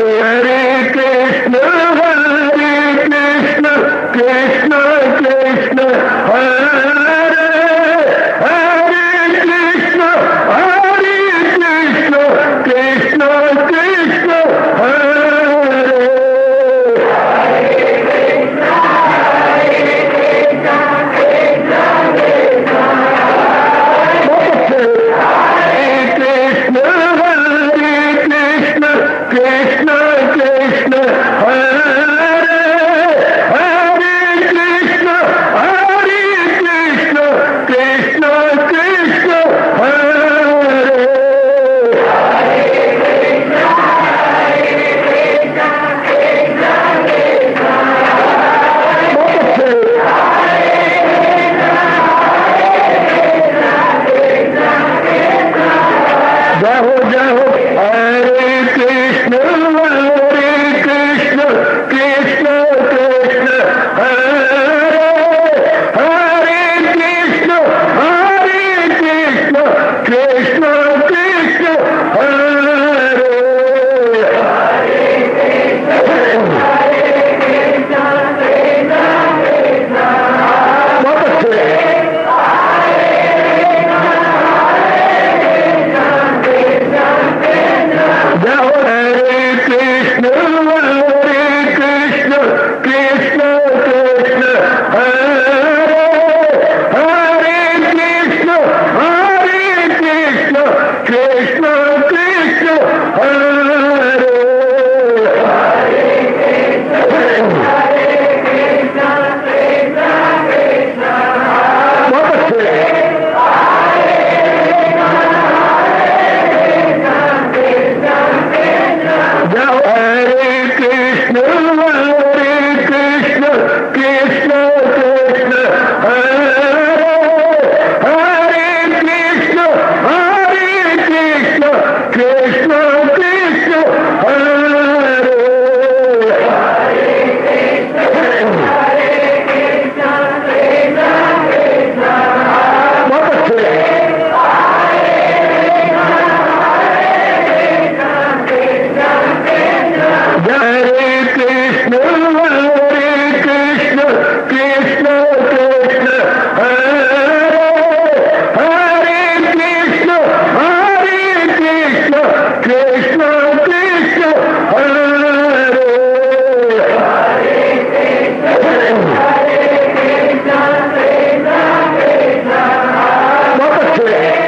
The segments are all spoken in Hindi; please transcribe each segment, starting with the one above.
हरे कृष्ण कृष्ण कृष्ण हरे हरे कृष्ण कृष्ण कृष्ण हरे कृष्ण कृष्ण हरे हरे कृष्ण कृष्ण कृष्ण हरे जय हो हरे कृष्ण कृष्ण कृष्ण हरे हरे कृष्ण कृष्ण कृष्ण हरे बहुत अच्छे जय हो हरे कृष्ण कृष्ण कृष्ण हरे हरे कृष्ण कृष्ण कृष्ण हरे बहुत अच्छे जय हो हरे कृष्ण कृष्ण कृष्ण हरे हरे कृष्ण कृष्ण कृष्ण हरे बहुत अच्छे हरे कृष्ण कृष्ण हरे हरे कृष्ण कृष्ण कृष्ण हरे बहुत अच्छे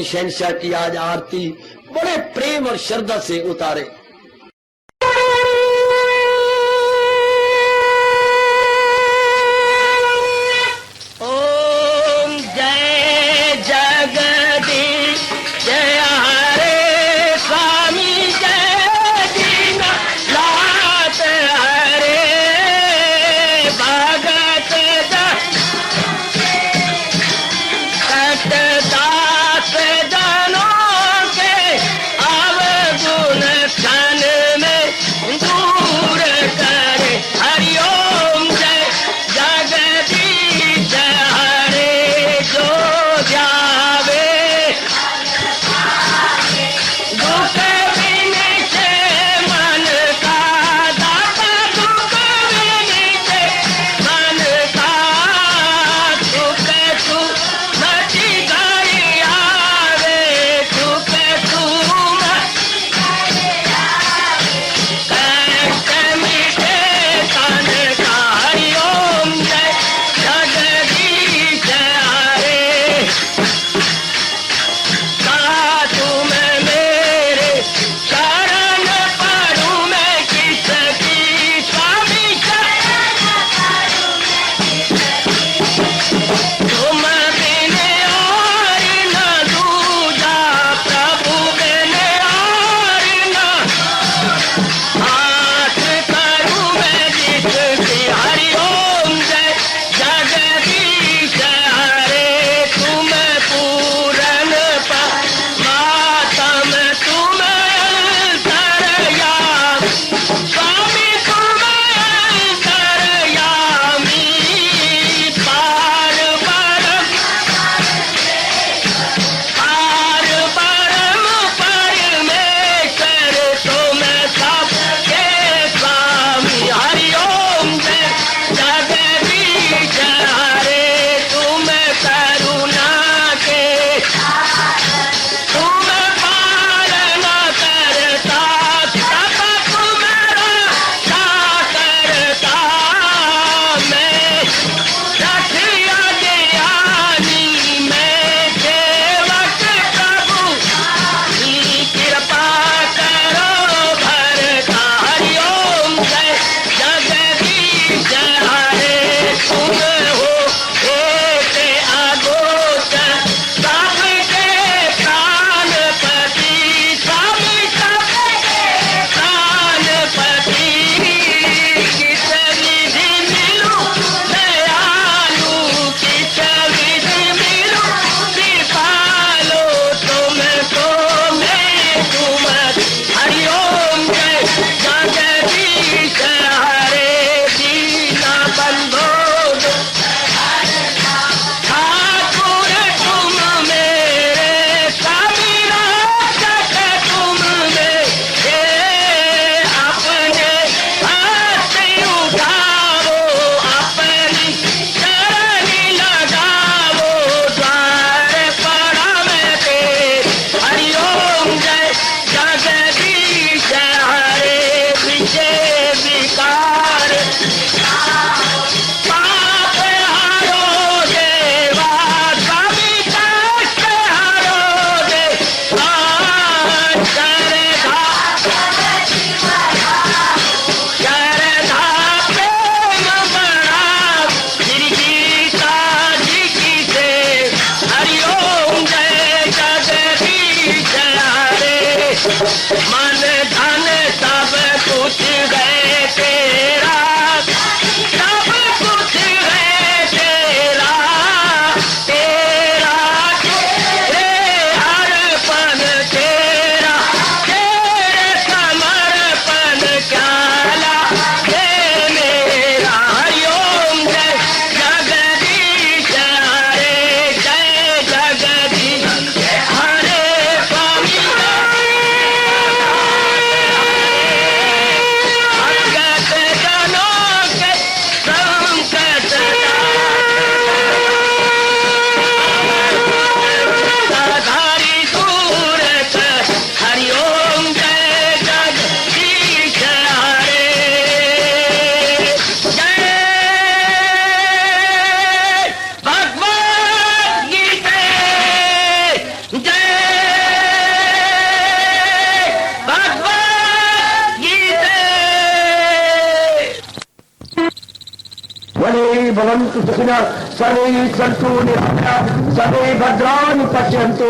शहंशाह की आज आरती बड़े प्रेम और श्रद्धा से उतारे। ओम जय जगदीश जय हरे स्वामी जय दीनानाथ हरे भगत दास जनों के अवगुण भवन्तु सुखिनः सर्वे सन्तु निरामयाः सर्वे भद्राणि पश्यन्तु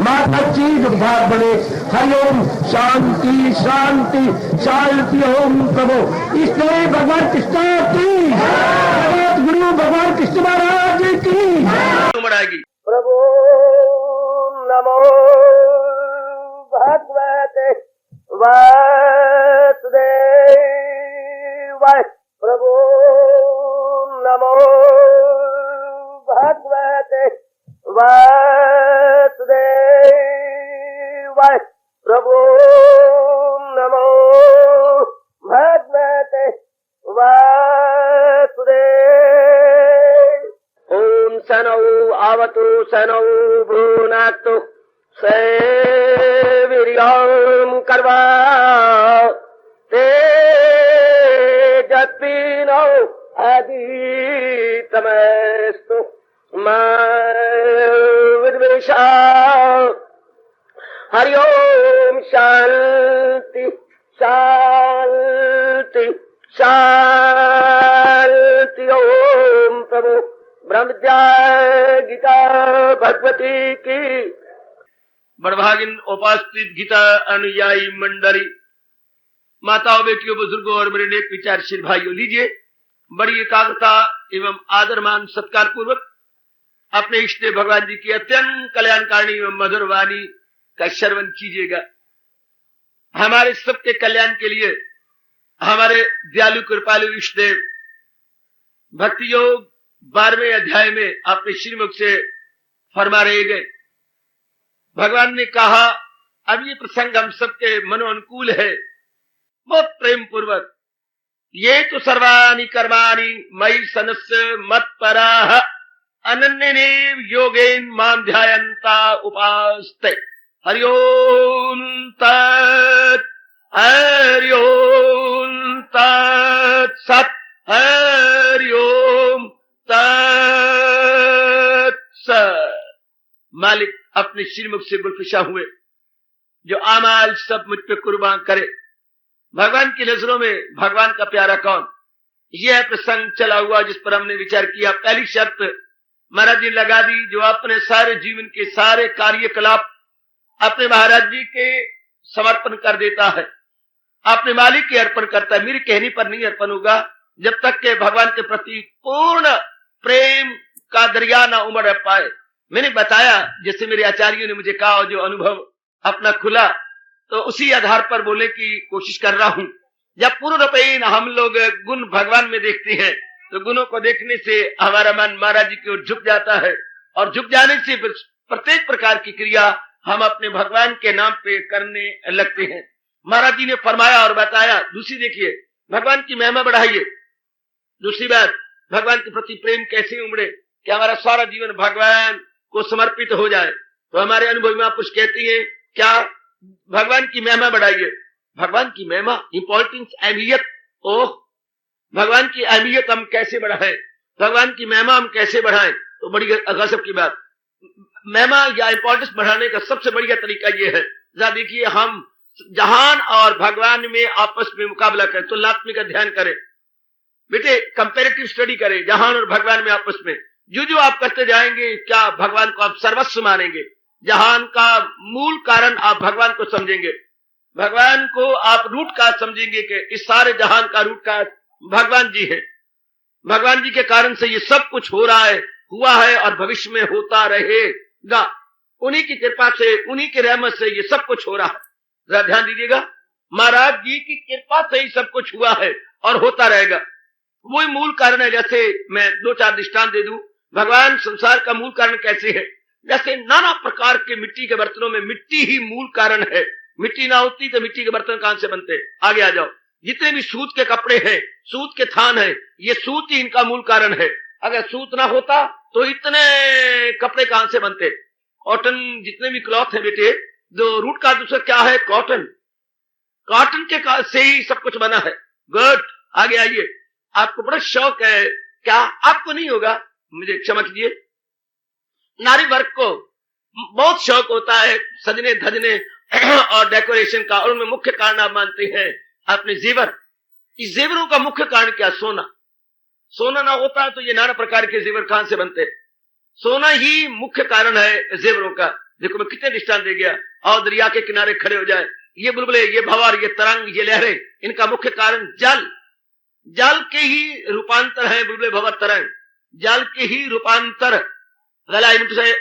मा कश्चित् दुःखात् भवेत्। हरि ओम शांति शांति शांति। ओम प्रभु इसलिए भगवान कृष्ण की गुरु भगवान कृष्ण महाराज की बढ़ाएगी। प्रभु नमो भगवते वासुदेवाय। प्रभु नमो भगवते वासुदेवाय। प्रभु नमो भगवते वासुदेव। ओम सनौ आवतु सनौ भ्रूनाक्तु सेवीर्यं कर्वा तेजस्विनो आदितमस्तु मा विद्वेषा। हरि ओम शांति शांति शांति। ओम प्रभु ब्रह्मज्ञा गीता भगवती की। बड़भागिन उपस्थित गीता अनुयायी मंडली, माताओं, बेटियों, बुजुर्गों और मेरे नेक विचारशील भाइयों, लीजिए बड़ी एकाग्रता एवं आदरमान सत्कार पूर्वक अपने इष्ट भगवान जी की अत्यंत कल्याणकारिणी एवं मधुर वाणी का श्रवण कीजिएगा। हमारे सबके कल्याण के लिए हमारे दयालु कृपालु इष्ट देव भक्ति योग 12वें अध्याय में अपने श्रीमुख से फरमा रहे गए। भगवान ने कहा, अब ये प्रसंग हम सबके मनोअनुकूल है, बहुत प्रेम पूर्वक। ये तो सर्वाणि कर्माणि मयि सनस्य मत्पराः अनन्येनैव योगेन मां ध्यायन्ता उपास्ते। हरि ओम तत् हरि ओम तत्सत् हरि ओम तत्सत्। मालिक अपने श्रीमुख से गुलफिशा हुए, जो आमाल सब मुझ पे कुर्बान करे। भगवान की नजरों में भगवान का प्यारा कौन? यह प्रसंग चला हुआ जिस पर हमने विचार किया। पहली शर्त महाराज जी लगा दी, जो अपने सारे जीवन के सारे कार्यकलाप अपने महाराज जी के समर्पण कर देता है, अपने मालिक के अर्पण करता है। मेरे कहने पर नहीं अर्पण होगा जब तक के भगवान के प्रति पूर्ण प्रेम का दरिया ना उमड़ पाए। मैंने बताया, जैसे मेरे आचार्यों ने मुझे कहा, जो अनुभव अपना खुला, तो उसी आधार पर बोले कि कोशिश कर रहा हूं। जब पूर्ण रूपेण हम लोग गुण भगवान में देखते हैं, तो गुणों को देखने से हमारा मन महाराज जी की ओर झुक जाता है, और झुक जाने से प्रत्येक प्रकार की क्रिया हम अपने भगवान के नाम पे करने लगते हैं। महाराज जी ने फरमाया और बताया। दूसरी देखिए, भगवान की महिमा बढ़ाइए। दूसरी बात, भगवान के प्रति प्रेम कैसे उमड़े कि हमारा सारा जीवन भगवान को समर्पित हो जाए। तो हमारे अनुभव में आप कुछ कहती है क्या? भगवान की महिमा बढ़ाइए। भगवान की महिमा, इंपॉर्टेंस, अहमियत। ओह, भगवान की अहमियत हम कैसे बढ़ाएं, भगवान की महिमा हम कैसे बढ़ाएं? तो बड़ी गजब की बात। महिमा या इंपॉर्टेंस बढ़ाने का सबसे बढ़िया तरीका यह है, जरा देखिए, हम जहान और भगवान में आपस में मुकाबला करें, तुलनात्मक अध्ययन करें। बेटे, कंपैरेटिव स्टडी करें जहान और भगवान में आपस में। जो आप करते जाएंगे, क्या भगवान को आप सर्वस्व मानेंगे। जहान का मूल कारण आप भगवान को समझेंगे, भगवान को आप रूट का समझेंगे कि इस सारे जहान का रूट का भगवान जी है। भगवान जी के कारण से ये सब कुछ हो रहा है, हुआ है और भविष्य में होता रहेगा। उन्हीं की कृपा से, उन्हीं के रहमत से ये सब कुछ हो रहा है। जरा ध्यान दीजिएगा, महाराज जी की कृपा से ही सब कुछ हुआ है और होता रहेगा। वही मूल कारण है। जैसे मैं 2-4 दृष्टांत दे दूं, भगवान संसार का मूल कारण कैसे है। जैसे नाना प्रकार के मिट्टी के बर्तनों में मिट्टी ही मूल कारण है। मिट्टी ना होती तो मिट्टी के बर्तन कहां से बनते? आगे आ जाओ। जितने भी सूत के कपड़े हैं, सूत के थान है, ये सूत ही इनका मूल कारण है। अगर सूत ना होता तो इतने कपड़े कहां से बनते? कॉटन, जितने भी क्लॉथ है बेटे, जो रूट का दूसरा क्या है? कॉटन। कॉटन के से ही सब कुछ बना है। गुड, आगे आइए। आपको बड़ा शौक है क्या? आपको नहीं होगा, मुझे क्षमा कीजिए। नारी वर्ग को बहुत शौक होता है सजने धजने और डेकोरेशन का, और उनमें मुख्य कारण आप मानते हैं अपने जेवर। इस जेवरों का मुख्य कारण क्या? सोना। सोना ना होता तो ये नाना प्रकार के जेवर कहां से बनते। सोना ही मुख्य कारण है जेवरों का। देखो मैं कितने दृष्टांत दे गया। और दरिया के किनारे खड़े हो जाए, ये बुलबुले, ये भंवर, ये तरंग, ये लहरें, इनका मुख्य कारण जल। जल के ही रूपांतर है बुलबुले, भंवर, तरंग, जल के ही रूपांतर।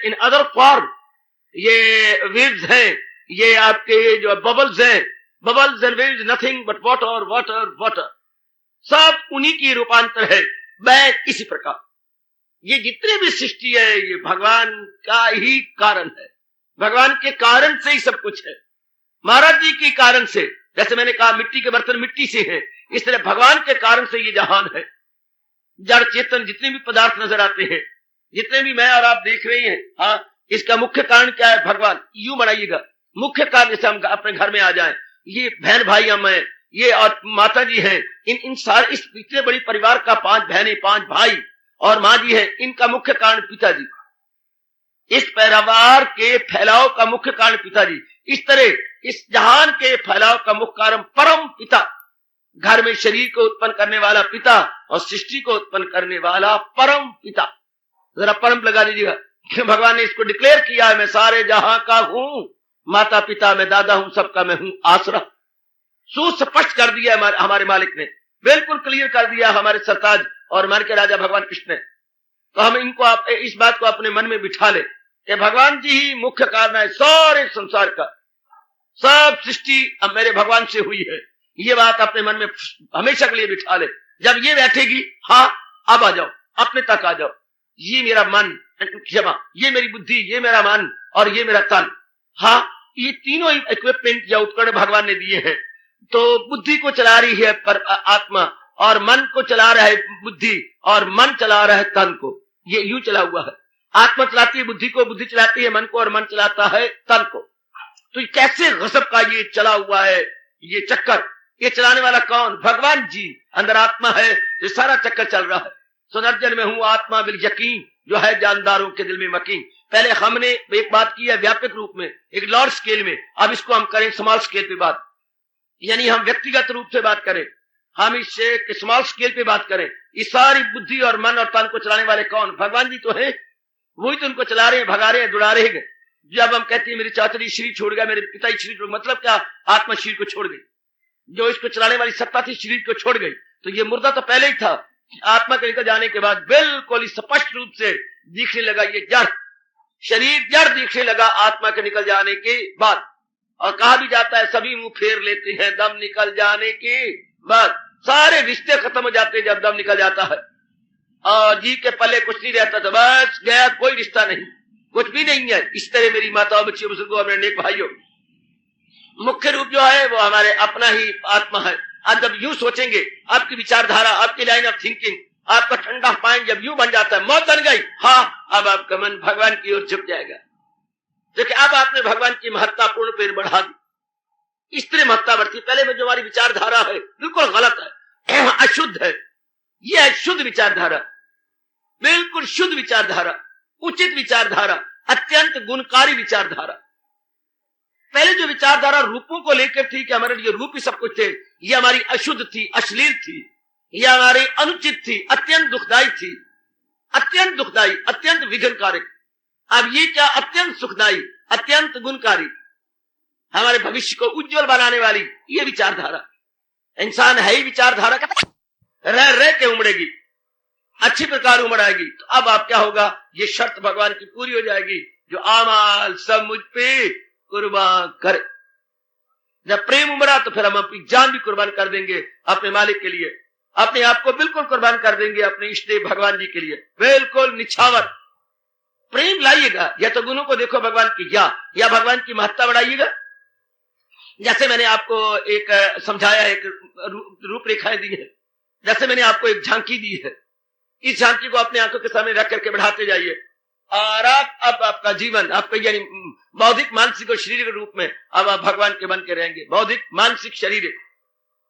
इन अदर फॉर्म ये वेव्स हैं, ये आपके जो बबल्स हैं, bubbles and waves nothing but water water water, सब उन्हीं की रूपांतर है। मैं इसी प्रकार ये जितने भी सृष्टि है ये भगवान का ही कारण है। भगवान के कारण से ही सब कुछ है। महाराज जी के कारण से, जैसे मैंने कहा मिट्टी के बर्तन मिट्टी से हैं, इस तरह भगवान के कारण से ये जहान है। जड़ चेतन जितने भी पदार्थ नजर आते हैं, जितने भी मैं और आप देख रहे हैं, हाँ, इसका मुख्य कारण क्या है? भगवान। यूं बनाइएगा, मुख्य कारण, जैसे हम अपने घर में आ जाएं, ये बहन भाई हम हैं, ये और माता जी हैं, इन सारे इस इतने बड़ी परिवार का 5 बहनें 5 भाई और माँ जी है, इनका मुख्य कारण पिताजी। इस परिवार के फैलाव का मुख्य कारण पिताजी। इस तरह इस जहान के फैलाव का मुख्य कारण परम पिता। घर में शरीर को उत्पन्न करने वाला पिता और सृष्टि को उत्पन्न करने वाला परम पिता। जरा परम लगा लीजिएगा। भगवान ने इसको डिक्लेयर किया है, मैं सारे जहां का हूं, माता पिता मैं दादा हूं, सबका मैं हूं आसरा। सुस्पष्ट कर दिया हमारे मालिक ने, बिल्कुल क्लियर कर दिया हमारे सरताज और हमारे के राजा भगवान कृष्ण ने। तो हम इनको इस बात को अपने मन में बिठा ले कि भगवान जी ही मुख्य कारण है सारे संसार का। सब सृष्टि अब मेरे भगवान से हुई है, ये बात अपने मन में हमेशा के लिए बिठा ले। जब ये बैठेगी, हाँ अब आ जाओ, अपने तक आ जाओ, ये मेरा मन, क्षमा, ये मेरी बुद्धि, ये मेरा मन और ये मेरा तन, हाँ, ये तीनों इक्विपमेंट या उपकरण भगवान ने दिए हैं। तो बुद्धि को चला रही है पर आत्मा, और मन को चला रहा है बुद्धि, और मन चला रहा है तन को। ये यूं चला हुआ है। आत्मा चलाती है बुद्धि को, बुद्धि चलाती है मन को, और मन चलाता है तन को। तो कैसे गजब का ये चला हुआ है ये चक्कर। ये चलाने वाला कौन? भगवान जी। अंदर आत्मा है, ये सारा चक्कर चल रहा है। सुनर्जन में हूं आत्मा बिल यकीन, जो है जानदारों के दिल में मकीन। पहले हमने एक बात की है व्यापक रूप में, एक लार्ज स्केल में, अब इसको हम करें स्मॉल स्केल पे बात, यानी हम व्यक्तिगत रूप से बात करें, हम इससे स्मॉल स्केल पे बात करें। इस सारी बुद्धि और मन और तन को चलाने वाले कौन? भगवान जी तो है, वही तो उनको चला रहे हैं, भगा रहे हैं, दुड़ा रहे हैं। जब हम कहते हैं मेरी चाचा जी शरीर छोड़ गया, मेरे पिता जी शरीर छोड़, मतलब क्या? आत्मा शरीर को छोड़ गई, जो इसको चलाने वाली सत्ता थी शरीर को छोड़ गई। तो ये मुर्दा तो पहले ही था। आत्मा के निकल जाने के बाद बिल्कुल स्पष्ट रूप से दिखने लगा ये जड़, शरीर जड़ दिखने लगा आत्मा के निकल जाने के बाद। और कहा भी जाता है सभी मुंह फेर लेते हैं दम निकल जाने के बाद। सारे रिश्ते खत्म हो जाते हैं जब दम निकल जाता है, और जी के पल्ले कुछ नहीं रहता था, बस गया, कोई रिश्ता नहीं, कुछ भी नहीं है। इस तरह मेरी माताओं, बच्चियों, बुजुर्गों, मेरे नेक भाइयों, मुख्य रूप जो है वो हमारे अपना ही आत्मा है। आज जब यूं सोचेंगे, आपकी विचारधारा, आपकी लाइन ऑफ थिंकिंग, आपका ठंडा माइंड जब यूं बन जाता है, मौत बन गई, हाँ, अब आपका मन भगवान की ओर झुक जाएगा। देखिए अब आपने भगवान की महत्ता पूर्ण पेड़ बढ़ा दी, इस तरह महत्ता बढ़ती। पहले में जो हमारी विचारधारा है बिल्कुल गलत है, अशुद्ध है। यह है शुद्ध विचारधारा, बिल्कुल शुद्ध विचारधारा, उचित विचारधारा, अत्यंत गुणकारी विचारधारा। पहले जो विचारधारा रूपों को लेकर थी कि हमारे लिए रूप ही सब कुछ थे, यह हमारी अशुद्ध थी, अश्लील थी, यह हमारी अनुचित थी, अत्यंत दुखदायी थी, अत्यंत दुखदायी, अत्यंत विघ्नकारक। अब ये क्या? अत्यंत सुखदायी, अत्यंत गुणकारी, हमारे भविष्य को उज्जवल बनाने वाली ये विचारधारा। इंसान है ही विचारधारा का, रह रह के उमड़ेगी, अच्छी प्रकार उमड़ आएगी। तो अब आप क्या होगा? ये शर्त भगवान की पूरी हो जाएगी, जो आमाल सब मुझ पे कुर्बान करे। जब प्रेम उमड़ा तो फिर हम अपनी जान भी कुर्बान कर देंगे अपने मालिक के लिए, अपने आप को बिल्कुल कुर्बान कर देंगे अपने इष्ट देव भगवान जी के लिए, बिल्कुल निछावर प्रेम लाइएगा। या तो गुणों को देखो भगवान की, या भगवान की महत्ता बढ़ाइएगा। जैसे मैंने आपको एक समझाया, एक रूपरेखाएं दी है, जैसे मैंने आपको एक झांकी दी है, इस झांकी को अपने आंखों के सामने रख करके बढ़ाते जाइए, और अब आपका जीवन, आपका यानी बौद्धिक, मानसिक और शारीरिक रूप में अब आप भगवान के बन के रहेंगे। बौद्धिक, मानसिक, शारीरिक,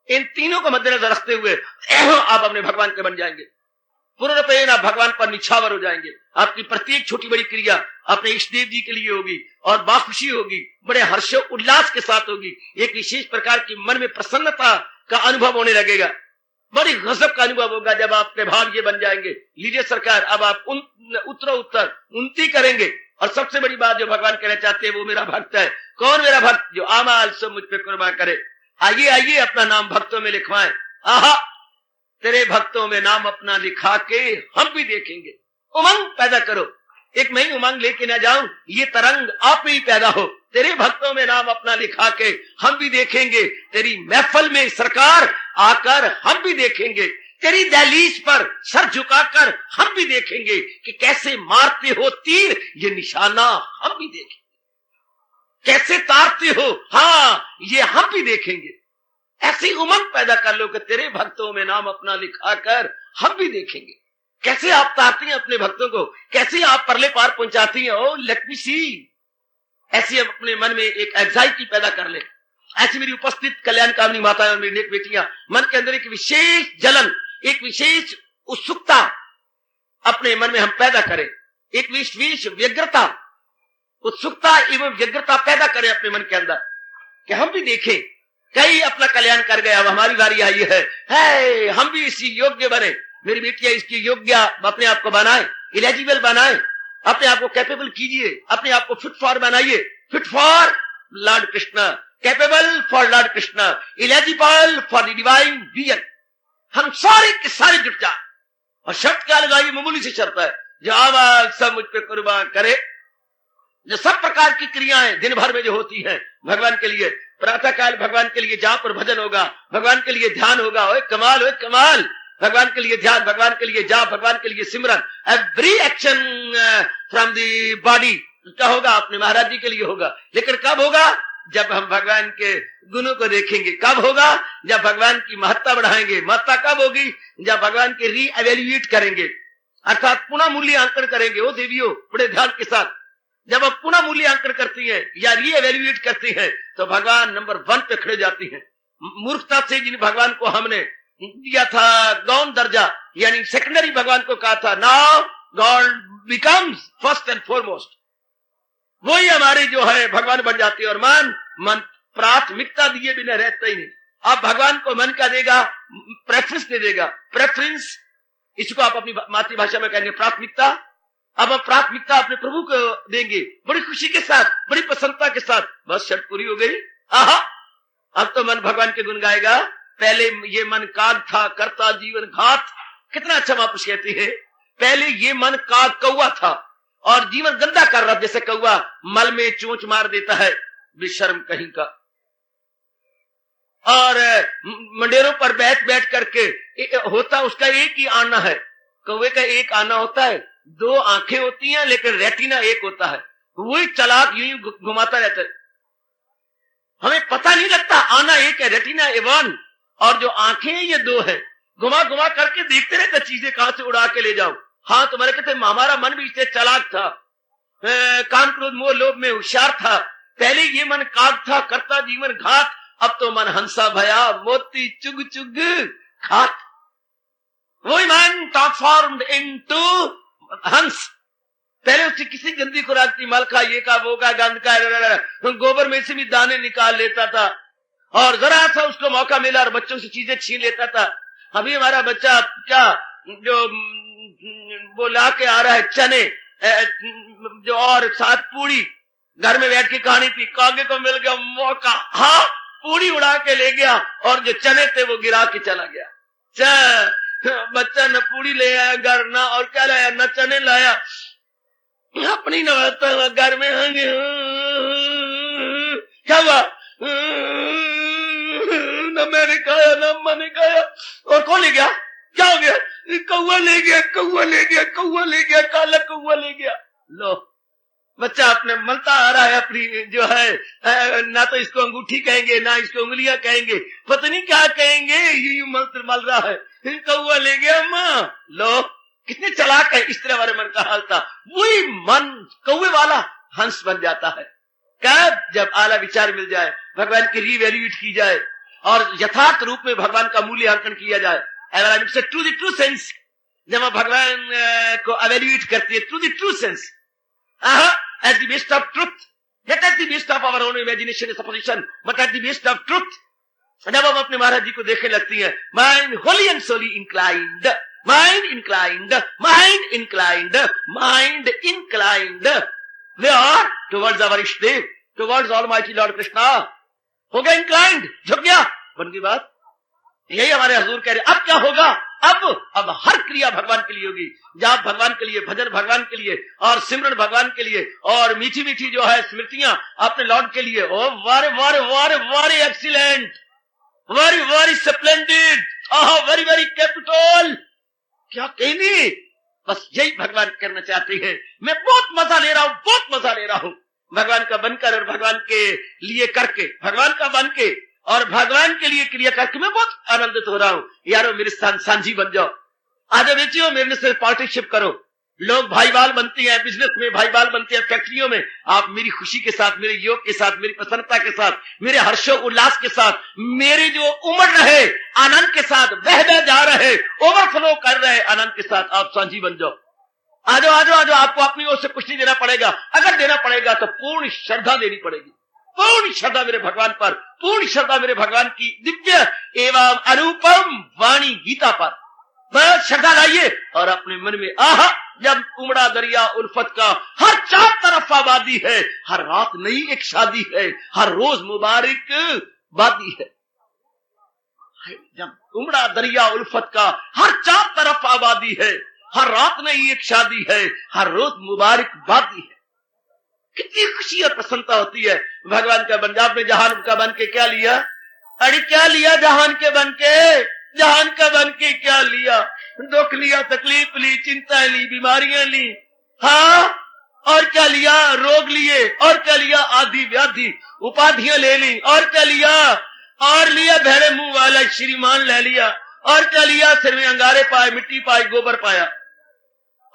इन तीनों को मद्देनजर रखते हुए आप अपने भगवान के बन जाएंगे। पूर्णपेण आप भगवान पर निछावर हो जाएंगे। आपकी प्रत्येक छोटी बड़ी क्रिया अपने इष्ट देव जी के लिए होगी, और बाखुशी होगी, बड़े हर्ष उल्लास के साथ होगी। एक विशेष प्रकार की मन में प्रसन्नता का अनुभव होने लगेगा। बड़ी गजब का अनुभव होगा जब आपके भाव ये बन जाएंगे, लीजिए सरकार अब आप उत्तरो उत्तर उन्नति करेंगे। और सबसे बड़ी बात जो भगवान कहना चाहते हैं, वो मेरा भक्त है। कौन मेरा भक्त? जो आमाल सब मुझ पे कुर्बान करे। आइए आइए अपना नाम भक्तों में लिखवाएं। आहा, तेरे भक्तों में नाम अपना लिखा के हम भी देखेंगे। उमंग पैदा करो, एक मैं ही उमंग लेके ना जाऊं, ये तरंग आप ही पैदा हो। तेरे भक्तों में नाम अपना लिखा के हम भी देखेंगे, तेरी महफिल में सरकार आकर हम भी देखेंगे, तेरी दहलीज पर सर झुकाकर हम भी देखेंगे कि कैसे मारते हो तीर, ये निशाना हम भी देखेंगे, कैसे तारते हो, हाँ ये हम भी देखेंगे। ऐसी उमंग पैदा कर लो कि तेरे भक्तों में नाम अपना लिखा कर हम भी देखेंगे। कैसे आप तारती हैं अपने भक्तों को, कैसे आप परले पार पहुंचाती हैं। ओ लेट मी सी। ऐसी हम अपने मन में एक एंजाइटी पैदा कर ले। ऐसी मेरी उपस्थित कल्याण कामनी माताएं और मेरी नेक बेटियां, मन के अंदर एक विशेष जलन, एक विशेष उत्सुकता अपने मन में हम पैदा करें, एक विशेष व्यग्रता, उत्सुकता एवं व्यग्रता पैदा करें अपने मन के अंदर कि हम भी देखें कई अपना कल्याण कर गया, अब हमारी बारी आई है हम भी इसी योग्य बने। मेरी बेटियां इसकी योग्य अपने आप को बनाए, इलिजिबल बनाए, अपने आप को कैपेबल कीजिए, अपने आप को फिट फॉर बनाइए। Fit for Lord Krishna, capable for Lord Krishna, eligible for the divine vision. हम सारे के सारे जुट जाए और शर्त क्या लगाइए, मामूली सी शर्त है, जो आवाज सब मुझ पे कुर्बान करे। जो सब प्रकार की क्रियाएं दिन भर में जो होती हैं भगवान के लिए, प्रातः काल भगवान के लिए जहां पर भजन होगा, भगवान के लिए ध्यान होगा, ओए कमाल, ओए कमाल, भगवान के लिए ध्यान, भगवान के लिए जाप, भगवान के लिए सिमरन, every action from the body क्या होगा, अपने महाराज जी के लिए होगा। लेकिन कब होगा? जब हम भगवान के गुणों को देखेंगे। कब होगा? जब भगवान की महत्ता बढ़ाएंगे। महत्ता कब होगी? जब भगवान के री एवेल्युएट करेंगे, अर्थात पुनः मूल्यांकन करेंगे। वो देवियों बड़े ध्यान के साथ, जब आप पुनः मूल्यांकन करती हैं या री एवेल्युएट करती हैं तो भगवान नंबर 1 पे खड़े जाती हैं। मूर्खता से जिन भगवान को हमने दिया था गौण दर्जा, यानी सेकेंडरी भगवान को कहा था, now God becomes first and foremost, वही हमारे जो है भगवान बन जाती है। और मन प्राथमिकता दिए बिना रहता ही नहीं। अब भगवान को मन का देगा, प्रेफरेंस दे देगा। प्रेफरेंस, इसको आप अपनी मातृभाषा में कहेंगे प्राथमिकता। अब आप प्राथमिकता अपने प्रभु को देंगे बड़ी खुशी के साथ, बड़ी प्रसन्नता के साथ। बस शर्त पूरी हो गई। आहा, अब तो मन भगवान के गुण गाएगा। पहले ये मन काग था, करता जीवन घात। कितना अच्छा महापुरुष कहते हैं, पहले ये मन काग कौवा था और जीवन गंदा कर रहा, जैसे कौवा मल में चोंच मार देता है, बेशर्म कहीं का। और मंडेरों पर बैठ बैठ करके होता उसका एक ही आना है। कौवे का एक आना होता है, 2 आंखें होती हैं लेकिन रेटिना एक होता है। वही चालाक यूं घुमाता रहता है, हमें पता नहीं लगता आना एक है, रेटिना 1, और जो आंखें हैं ये 2 है। घुमा घुमा करके देखते रहते चीजें कहां से उड़ा के ले जाओ। हाँ, तुम्हारे कहते हमारा मन भी इससे चालाक था, काम क्रोध मोह लोभ में होशियार था। पहले ये मन काग था, करता जीवन घात। अब तो मन हंसा भया, मोती चुग चुग खात। वही मन ट्रांसफॉर्म्ड इनटू हंस। पहले उससे किसी गंदी खुराक थी, मल का, ये का, वो का, गंद का, गोबर में से भी दाने निकाल लेता था और जरा सा उसको मौका मिला और बच्चों से चीजें छीन लेता था। अभी हमारा बच्चा क्या जो वो ला के आ रहा है चने जो और साथ पूड़ी, घर में बैठ के कहानी थी, कागे को मिल गया मौका, हाँ पूड़ी उड़ा के ले गया और जो चने थे वो गिरा के चला गया। बच्चा न पूड़ी ले आया घर, ना और क्या लाया, न चने लाया, अपनी नवाता घर में होंगे। क्या हुआ? न मैंने खाया न मैंने खाया। और कौन ले गया? क्या हो गया? कौवा ले गया, कौवा ले गया, कौवा ले गया, काला कौवा ले गया। लो, बच्चा अपने मलता आ रहा है अपनी जो है, ना तो इसको अंगूठी कहेंगे ना इसको उंगलियां कहेंगे, पता नहीं क्या कहेंगे, यू मल रहा है। कौवा ले गया माँ। लो, कितने चालाक है। इस तरह हमारे मन का हाल था। वही मन कौवे वाला हंस बन जाता है। कब? जब आला विचार मिल जाए, भगवान की रीवैल्यूएट की जाए और यथार्थ रूप में भगवान का मूल्यांकन किया जाए। टू द ट्रू सेंस, जब हम भगवान को एवेल्यूएट करती है, to the true sense, at the best of truth, not at the best of our own imagination and supposition, but at the best of truth. जब हम अपने महाराज जी को देखने लगती हैं, mind wholly and solely inclined, mind inclined, mind inclined, mind inclined, they are towards our इष्ट देव, टुवर्ड्स ऑलमाइटी लॉर्ड कृष्णा। हो गया इंक्लाइंड, झुक गया, बन गई बात। यही हमारे हजूर कह रहे। अब क्या होगा? अब हर क्रिया भगवान के लिए होगी, जाप भगवान के लिए, भजन भगवान के लिए, और सिमरन भगवान के लिए, और मीठी मीठी जो है स्मृतियां अपने लॉर्ड के लिए। ओ वारे वारे वारे वारे excellent, very very splendid, very very capital. क्या कहनी, बस यही भगवान करना चाहते हैं। मैं बहुत मजा ले रहा हूं, बहुत मजा ले रहा हूं भगवान का बनकर और भगवान के लिए करके, भगवान का बन के और भगवान के लिए क्रिया करके मैं बहुत आनंदित हो रहा हूं। यारो मेरे सांझी बन जाओ, आजा बेचियो, मेरे से पार्टनरशिप करो। लोग भाईवाल बनती हैं, बिजनेस में भाईवाल बनते हैं, फैक्ट्रियों में। आप मेरी खुशी के साथ, मेरे योग के साथ, मेरी प्रसन्नता के साथ, मेरे हर्षो उल्लास के साथ, मेरे जो उमड़ रहे आनंद के साथ, बह जा रहे, ओवरफ्लो कर रहे आनंद के साथ आप सांझी बन जाओ। आ जाओ आ जाओ आ जाओ। आपको अपनी ओर से कुछ नहीं देना पड़ेगा, अगर देना पड़ेगा तो पूर्ण श्रद्धा देनी पड़ेगी। पूर्ण श्रद्धा मेरे भगवान पर, पूर्ण श्रद्धा मेरे भगवान की दिव्य एवं अनुपम वाणी गीता पर बस श्रद्धा लाइए। और अपने मन में आहा, जब उमड़ा दरिया उल्फत का, हर चार तरफ आबादी है, हर रात नई एक शादी है, हर रोज मुबारक वादी है। जब उमड़ा दरिया उल्फत का, हर चार तरफ आबादी है, हर रात नई एक शादी है, हर रोज मुबारक वादी है। कितनी खुशी और प्रसन्नता होती है भगवान का बन। आपने जहान का बन के क्या लिया? अरे क्या लिया जहान के बन के? जहान का बन के क्या लिया? दुख लिया, तकलीफ ली, चिंता ली, बीमारियां ली, हाँ, और क्या लिया? रोग लिए, और क्या लिया? आदि व्याधि उपाधियां ले ली, और क्या लिया? और लिया भेड़े मुंह वाला श्रीमान ले लिया, और क्या लिया? सिर में अंगारे पाए, मिट्टी पाई, गोबर पाया,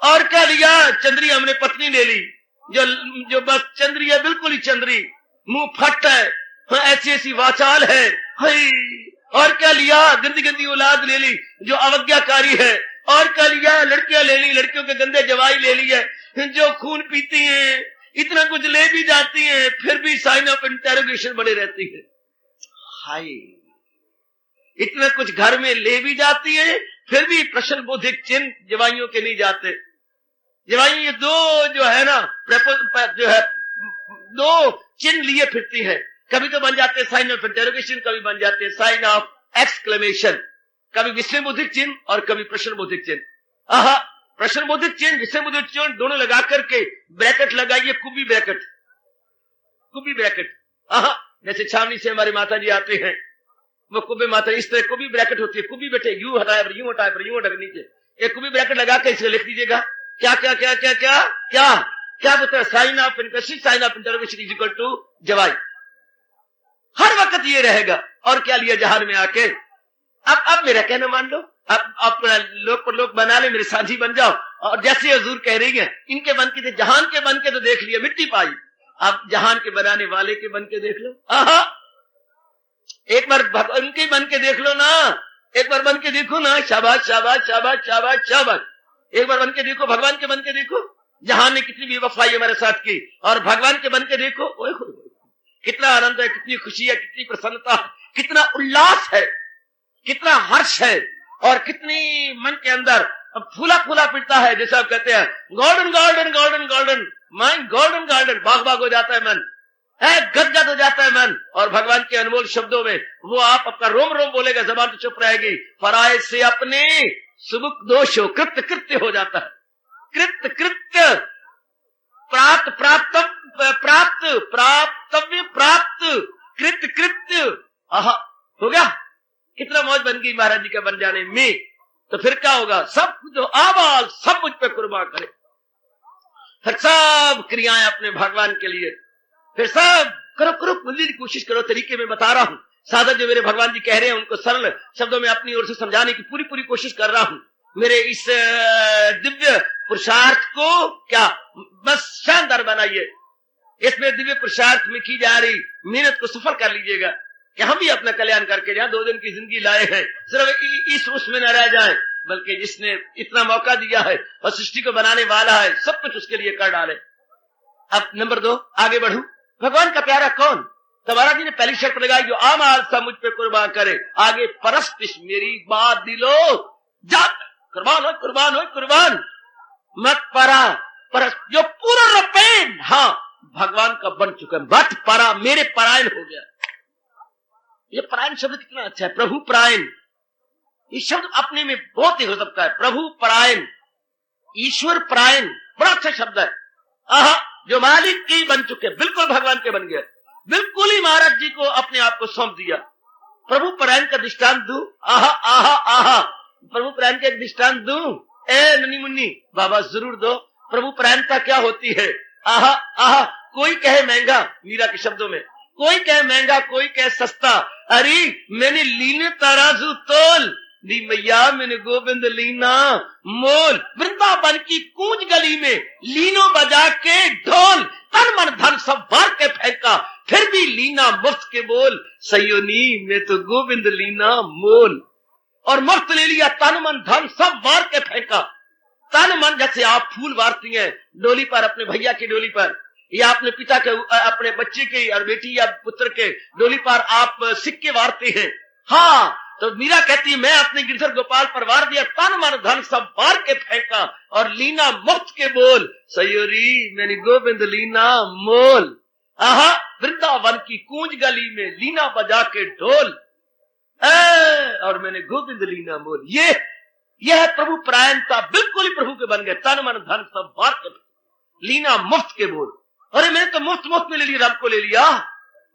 और क्या लिया? चंद्री हमने पत्नी ले ली, जो बस चंद्री है, बिल्कुल ही चंद्री, मुंह फट है, ऐसी ऐसी वाचाल है, और क्या लिया? गंदी गंदी औलाद ले ली जो अवज्ञाकारी है, और क्या लिया? लड़कियां ले ली, लड़कियों के गंदे जवाई ले ली है जो खून पीती हैं, इतना कुछ ले भी जाती हैं, फिर भी साइन ऑफ इंटेरोगेशन बने रहती है। हाय, इतना कुछ घर में ले भी जाती है, फिर भी प्रश्न बोधिक चिन्ह जवाइयों के नहीं जाते। जवाई ये दो जो है ना, जो है दो चिन्ह लिए फिरती है, कभी तो बन जाते हैं साइन ऑफ इंटेरोगेशन, कभी बन जाते हैं साइन ऑफ एक्सक्लेमेशन, कभी विस्मयबोधिक चिन्ह और कभी प्रश्नबोधिक चिन्ह। आहा, प्रश्नबोधिक चिन्ह, विस्मयबोधिक चिन्ह दोनों लगा करके ब्रैकेट लगाइए, कुबी ब्रैकेट, कुबी ब्रैकेट। आहा, जैसे छावनी से हमारे माता जी आते हैं, वो कुबी माता, इस तरह कुबी ब्रैकेट होती है। कुबी बेटे यूं हटाए पर यूं हटाए पर यूं हटा नीचे, एक कुबी ब्रैकेट लगा के इसे लिख दीजिएगा। क्या क्या क्या क्या क्या क्या क्या बता? Sign of interest, sign of interrogation is equal to जवाई। हर वक्त ये रहेगा। और क्या लिया जहान में आके? अब मेरा कहना मान लो, अब लोक पर लोक बना ले, मेरे साझी बन जाओ। और जैसे हजूर कह रही है, इनके बन के थे, जहान के बन के तो देख लिया, मिट्टी पाई, अब जहान के बनाने वाले के बन के देख लो। आहा, एक बार उनके बन के देख लो ना, एक बार बन के देखो ना, शाबाश शाबाश शाबाश शाबाश शाबाश। एक बार बन के देखो, भगवान के बन के देखो, जहान ने कितनी बेवफाई हमारे साथ की, और भगवान के बन के देखो, ओए कितना आनंद है, कितनी खुशी है, कितनी प्रसन्नता, कितना उल्लास है, कितना हर्ष है, और कितनी मन के अंदर फूला फूला पिटता है। जैसा आप कहते हैं golden golden golden golden, mind golden golden, बाग बाग हो जाता है मन, है गदगद हो जाता है मन। और भगवान के अनमोल शब्दों में वो आप अपना रोम रोम बोलेगा, जबान तो चुप रहेगी। फराय से अपने सुबुक दोषो कृत्य कृत्य हो जाता है, कृत्य कृत्य, प्राप्त प्राप्त प्राप्त प्राप्तव्य प्राप्त, कृत्य कृत्य। आहा, हो गया। कितना मौज बन गई महाराज जी का बन जाने में। तो फिर क्या होगा? सब जो आवाज सब मुझ पे कुर्बान करे, फिर सब क्रियाएं अपने भगवान के लिए, फिर सब करो करो, बुद्धि की कोशिश करो। तरीके में बता रहा हूं, साधक जो मेरे भगवान जी कह रहे हैं उनको सरल शब्दों में अपनी ओर से समझाने की पूरी पूरी कोशिश कर रहा हूं। मेरे इस दिव्य पुरुषार्थ को क्या बस शानदार बनाइए। इसमें दिव्य पुरुषार्थ में की जा रही मेहनत को सफल कर लीजिएगा कि हम भी अपना कल्याण करके जहां 2 दिन की जिंदगी लाए हैं, सिर्फ इस उसमें न रह जाए, बल्कि जिसने इतना मौका दिया है और सृष्टि को बनाने वाला है, सब कुछ उसके लिए कर डाले। अब नंबर 2 आगे बढ़ूं। भगवान का प्यारा कौन? तो महाराज जी ने पहली शर्त लगाई, जो आमाल सब मुझ पे कुर्बान करे, आगे परस्तिश मेरी बात दिलो जात, कुर्बान हो कुर्बान हो कुर्बान मत परा परस, जो पूरा रपेन हाँ भगवान का बन चुका है, मत परा मेरे परायण हो गया। ये परायण शब्द कितना अच्छा है, प्रभु परायण, ये शब्द अपने में बहुत ही हो सकता है। प्रभु परायण, ईश्वर परायण, बड़ा अच्छा शब्द है। आहा, जो मालिक की बन चुके, बिल्कुल भगवान के बन गए, बिल्कुल ही महाराज जी को अपने आप को सौंप दिया। प्रभु परायण का दृष्टांत दूं? आहा आहा आहा, प्रभु परायण का एक दृष्टांत दूं? ए नन्ही मुन्नी बाबा जरूर दो। प्रभु परायणता क्या होती है? आहा आहा, कोई कहे महंगा, मीरा के शब्दों में, कोई कहे महंगा, कोई कहे सस्ता। अरे मैंने लीने तराजू तोल दी मैया, मैंने गोविंद लीना मोल। वृंदावन की कूंज गली में लीनो बजा के ढोल, तन मन धन सब बार के फेंका, फिर भी लीना मुफ्त के बोल। सयोनी में तो गोविंद लीना मोल, और मुफ्त ले लिया, तन मन धन सब वार के फेंका। तन मन, जैसे आप फूल वारती हैं डोली पर, अपने भैया की डोली पर, या अपने पिता के, अपने बच्चे के और बेटी या पुत्र के डोली पर आप सिक्के वारते हैं। हाँ, तो मीरा कहती है, मैं अपने गिरधर गोपाल पर वार दिया, तन मन धन सब वार के फेंका, और लीना मुफ्त के बोल। सयोरी मैंने गोविंद लीना मोल। आहा, वृंदावन की कूंज गली में लीना बजा के ढोल, और मैंने गोविंद लीना मोल। यह है प्रभु परायणता, बिल्कुल ही प्रभु के बन गए, तन मन धन सब वार के लीना मुफ्त के बोल। अरे मैंने तो मुफ्त मुफ्त में ले लिया, रब को ले लिया,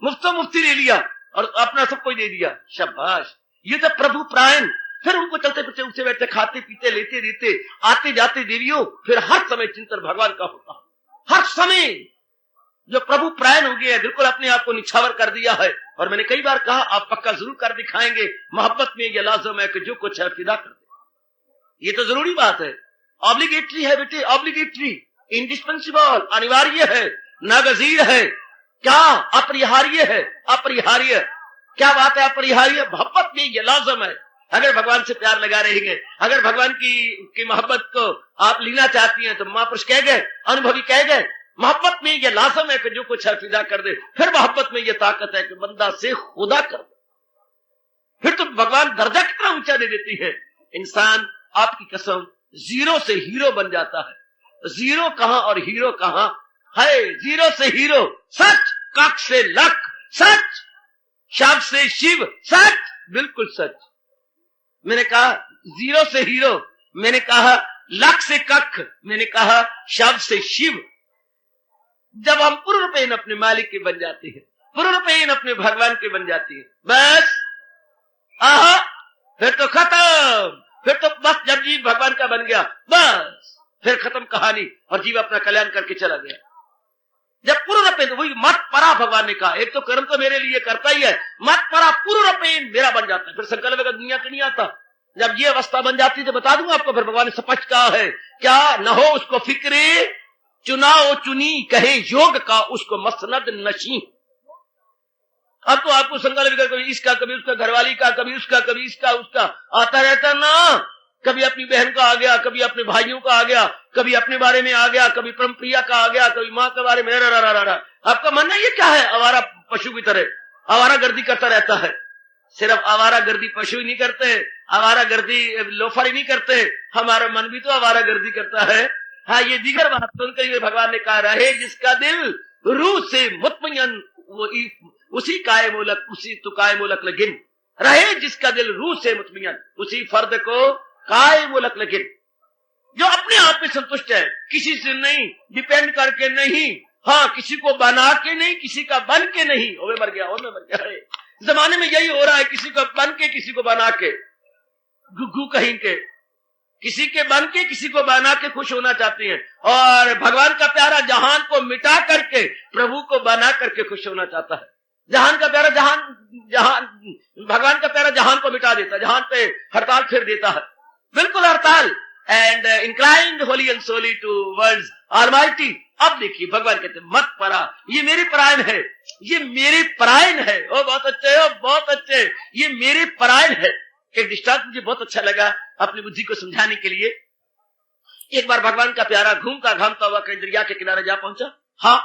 मुफ्ती ले लिया, और अपना सबको दे दिया। शाबाश, ये तो प्रभु परायण। फिर उनको चलते फिरते, उठते बैठते, खाते पीते, लेते देते, आते जाते देवियों, फिर हर समय चिंतन भगवान का होता, हर समय जो प्रभु परायण हो गया है, बिल्कुल अपने आप को निछावर कर दिया है। और मैंने कई बार कहा, आप पक्का जरूर कर दिखाएंगे, मोहब्बत में ये लाजम है कि जो कुछ है फिदा कर दे। ये तो जरूरी बात है, ऑब्लिगेटरी है बेटे, ऑब्लिगेटरी, इंडिस्पेंसिबल, अनिवार्य है, नागजीर है। क्या अपरिहार्य है? अपरिहार्य। क्या बात है अपरिहार्य? मोहब्बत में ये लाजम है। अगर भगवान से प्यार लगा रहेंगे, अगर भगवान की मोहब्बत को आप लेना चाहती हैं, तो महापुरुष कह गए, अनुभवी कह गए, मोहब्बत में ये लाजम है कि जो कुछ है फिदा कर दे। फिर मोहब्बत में ये ताकत है कि बंदा से खुदा कर दे। फिर तो भगवान दर्जा कितना ऊंचा दे देती है। इंसान आपकी कसम जीरो से हीरो बन जाता है। जीरो कहां और हीरो कहां है? जीरो से हीरो, सच, कक से लक, सच, शब्द से शिव, सच, बिल्कुल सच। मैंने कहा जीरो से हीरो, मैंने कहा लक से कक, मैंने कहा शब्द से शिव। जब हम पूर्ण रूपेण अपने मालिक के बन जाते हैं, पूर्ण रूपेण अपने भगवान के बन जाती है, बस आहा, फिर तो खत्म। फिर तो बस जब जीव भगवान का बन गया, बस फिर खत्म कहानी, और जीव अपना कल्याण करके चला गया। जब पूर्ण रूपेण, वही मत परा भगवान ने कहा, एक तो कर्म तो मेरे लिए करता ही है, मत परा पूर्ण रूपेण मेरा बन जाता है। फिर संकल्प का दुनिया का नहीं आता। जब ये अवस्था बन जाती है तो बता दूंगा आपको, फिर भगवान ने स्पष्ट कहा है, क्या न हो उसको फिक्रे, चुनाव चुनी कहे योग का, उसको मसनद नशी। अब तो आपको संकल्प कभी इसका, कभी उसका, घरवाली का, कभी उसका, कभी इसका, उसका आता रहता ना। कभी अपनी बहन का आ गया, कभी अपने भाइयों का आ गया, कभी अपने बारे में आ गया, कभी परम प्रिया का आ गया, कभी माँ के बारे में। आपका मानना ये क्या है? आवारा पशु की तरह आवारा गर्दी करता रहता है। सिर्फ आवारा गर्दी पशु ही नहीं करते, आवारा गर्दी लोफर ही नहीं करते, हमारा मन भी तो आवारा गर्दी करता है। हाँ, ये दीगर बात सुनकर भगवान ने कहा, रहे जिसका दिल रूह से मुतमयन, वो उसी काय मूलक, उसी तो काय मूलक लगिन। रहे जिसका दिल रूह से मुतमयन, उसी फर्द को काय मूलक लगिन। जो अपने आप में संतुष्ट है, किसी से नहीं, डिपेंड करके नहीं, हाँ, किसी को बना के नहीं, किसी का बन के नहीं। ओए मर गया, ओए मर गया। जमाने में यही हो रहा है, किसी को बन के, किसी को बना के, गुग्गू कहीं के, किसी के बन के, किसी को बना के खुश होना चाहती हैं। और भगवान का प्यारा जहान को मिटा करके प्रभु को बना करके खुश होना चाहता है। जहान का प्यारा भगवान का प्यारा जहान को मिटा देता है, जहान पे हड़ताल फिर देता है, बिल्कुल हड़ताल। And inclined wholly and solely towards almighty. अब देखिए भगवान कहते हैं, मत परा, ये मेरे परायण है, ये मेरे परायण है। ओ बहुत अच्छे, ओ बहुत अच्छे, ये मेरे परायण है। एक दृष्टांत मुझे बहुत अच्छा लगा अपनी बुद्धि को समझाने के लिए। एक बार भगवान का प्यारा घूमता घामता हुआ कहीं दरिया के किनारे जा पहुंचा। हाँ,